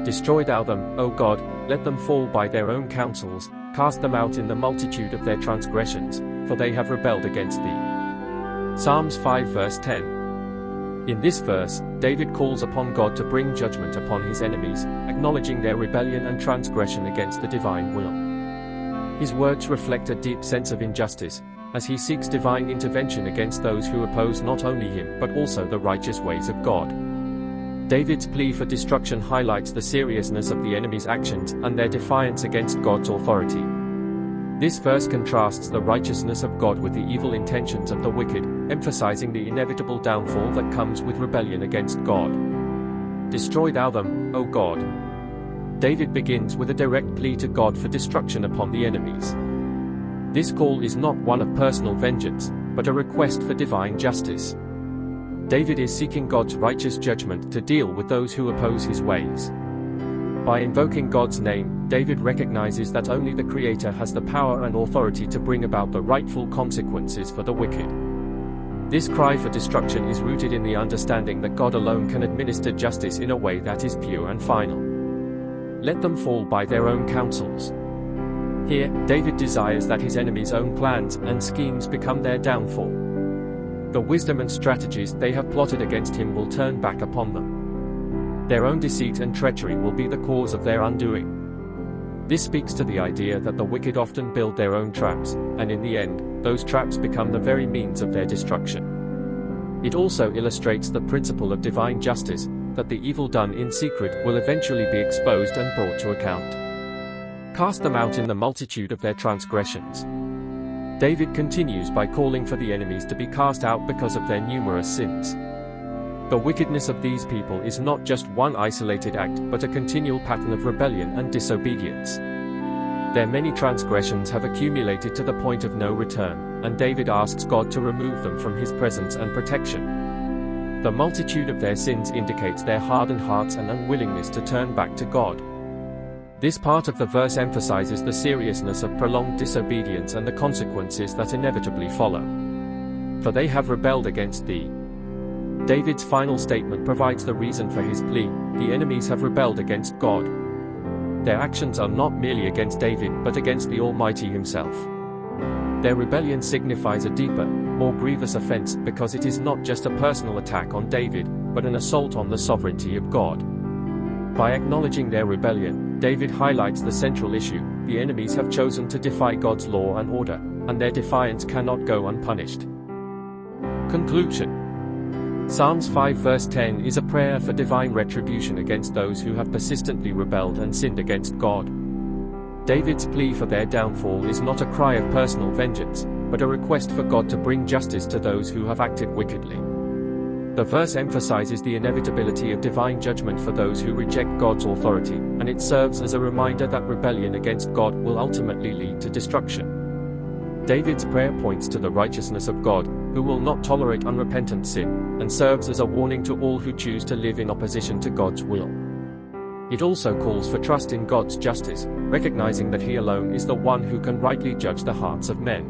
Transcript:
Destroy thou them, O God, let them fall by their own counsels, cast them out in the multitude of their transgressions, for they have rebelled against thee. Psalms 5 verse 10. In this verse, David calls upon God to bring judgment upon his enemies, acknowledging their rebellion and transgression against the divine will. His words reflect a deep sense of injustice, as he seeks divine intervention against those who oppose not only him but also the righteous ways of God. David's plea for destruction highlights the seriousness of the enemy's actions and their defiance against God's authority. This verse contrasts the righteousness of God with the evil intentions of the wicked, emphasizing the inevitable downfall that comes with rebellion against God. Destroy thou them, O God. David begins with a direct plea to God for destruction upon the enemies. This call is not one of personal vengeance, but a request for divine justice. David is seeking God's righteous judgment to deal with those who oppose his ways. By invoking God's name, David recognizes that only the Creator has the power and authority to bring about the rightful consequences for the wicked. This cry for destruction is rooted in the understanding that God alone can administer justice in a way that is pure and final. Let them fall by their own counsels. Here, David desires that his enemies' own plans and schemes become their downfall. The wisdom and strategies they have plotted against him will turn back upon them. Their own deceit and treachery will be the cause of their undoing. This speaks to the idea that the wicked often build their own traps, and in the end, those traps become the very means of their destruction. It also illustrates the principle of divine justice, that the evil done in secret will eventually be exposed and brought to account. Cast them out in the multitude of their transgressions. David continues by calling for the enemies to be cast out because of their numerous sins. The wickedness of these people is not just one isolated act but a continual pattern of rebellion and disobedience. Their many transgressions have accumulated to the point of no return, and David asks God to remove them from his presence and protection. The multitude of their sins indicates their hardened hearts and unwillingness to turn back to God. This part of the verse emphasizes the seriousness of prolonged disobedience and the consequences that inevitably follow. For they have rebelled against thee. David's final statement provides the reason for his plea: the enemies have rebelled against God. Their actions are not merely against David but against the Almighty himself. Their rebellion signifies a deeper, more grievous offense because it is not just a personal attack on David, but an assault on the sovereignty of God. By acknowledging their rebellion, David highlights the central issue: the enemies have chosen to defy God's law and order, and their defiance cannot go unpunished. Conclusion. Psalms 5 verse 10 is a prayer for divine retribution against those who have persistently rebelled and sinned against God. David's plea for their downfall is not a cry of personal vengeance, but a request for God to bring justice to those who have acted wickedly. The verse emphasizes the inevitability of divine judgment for those who reject God's authority, and it serves as a reminder that rebellion against God will ultimately lead to destruction. David's prayer points to the righteousness of God, who will not tolerate unrepentant sin, and serves as a warning to all who choose to live in opposition to God's will. It also calls for trust in God's justice, recognizing that He alone is the one who can rightly judge the hearts of men.